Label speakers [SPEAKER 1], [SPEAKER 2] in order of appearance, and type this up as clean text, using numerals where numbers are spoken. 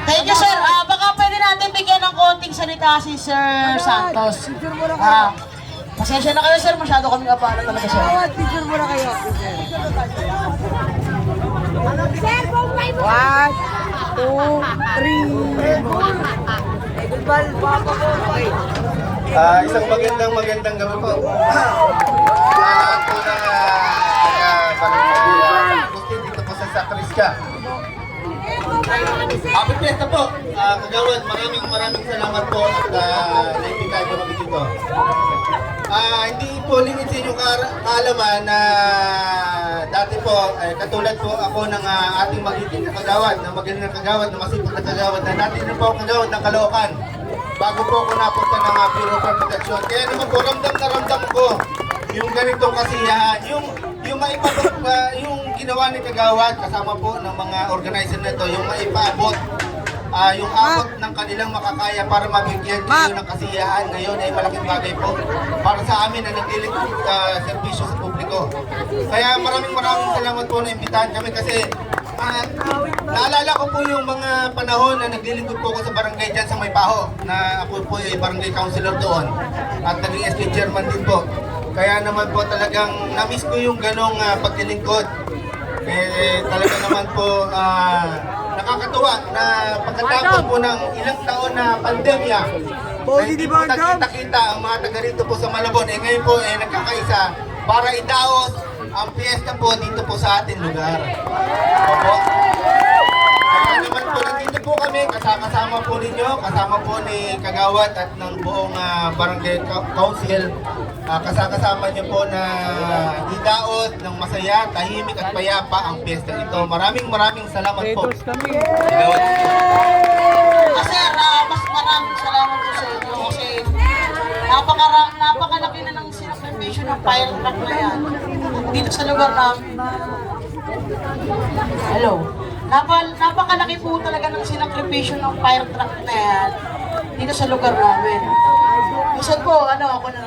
[SPEAKER 1] Thank you, sir. Baka pwede natin bigyan ng konting salita si Sir Santos.
[SPEAKER 2] Picture muna kayo.
[SPEAKER 1] Pasensya na kayo, sir. Masyado kami kapala talaga, sir.
[SPEAKER 2] Picture muna kayo. One, two, three. Goodbye, papa ko.
[SPEAKER 3] Isang magandang gabi po. Lahat po na gusto dito po sa Sakriska. Happy Fiesta po, kagawad. Maraming salamat po at naibigay po kami dito. Hindi po lingid sa inyong kaalaman na dati po, katulad po ako ng ating magiging kagawad, na magaling na kagawad, na masipag na kagawad, na dati rin po ako kagawad ng Caloocan. Bago po ako napunta ng Bureau of Protection. Kaya naman po, ramdam ko yung ganitong kasiyahan, yung maipabot, yung ginawa ni Kagawad kasama po ng mga organizer na ito, yung maipaabot, yung abot ng kanilang makakaya para mabigyan kayo ng kasiyahan ngayon ay malaking bagay po para sa amin na naglilingkod serbisyo sa publiko. Kaya maraming salamat po na imbitahan kami kasi naalala ko po yung mga panahon na naglilingkod po ako sa barangay dyan sa Maypaho, na ako po ay barangay councilor doon at naging SK chairman din po. Kaya naman po talagang na-miss ko yung ganong paglilingkod. Talaga naman po nakakatuwa na pagkatapos po ng ilang taon na pandemya, na hindi po nagkita-kita ang mga taga rito po sa Malabon, ngayon po nagkakaisa para idaos ang fiesta po dito po sa ating lugar. Opo. Kaya naman po nandito po kami, kasama po ninyo, kasama po ni Kagawad at ng buong barangay council. Kasama niyo po na idaos ng masaya, tahimik at payapa ang fiesta ito. Maraming salamat po. Kagawad.
[SPEAKER 1] Sir, mas maraming salamat po sa inyo kasi napakalaki na ng sinakripisyo ng fire truck na yan dito sa lugar namin. Hello. Napakalaki po talaga ng sinakripisyo ng fire truck na yan dito sa lugar namin. Minsan po, ako na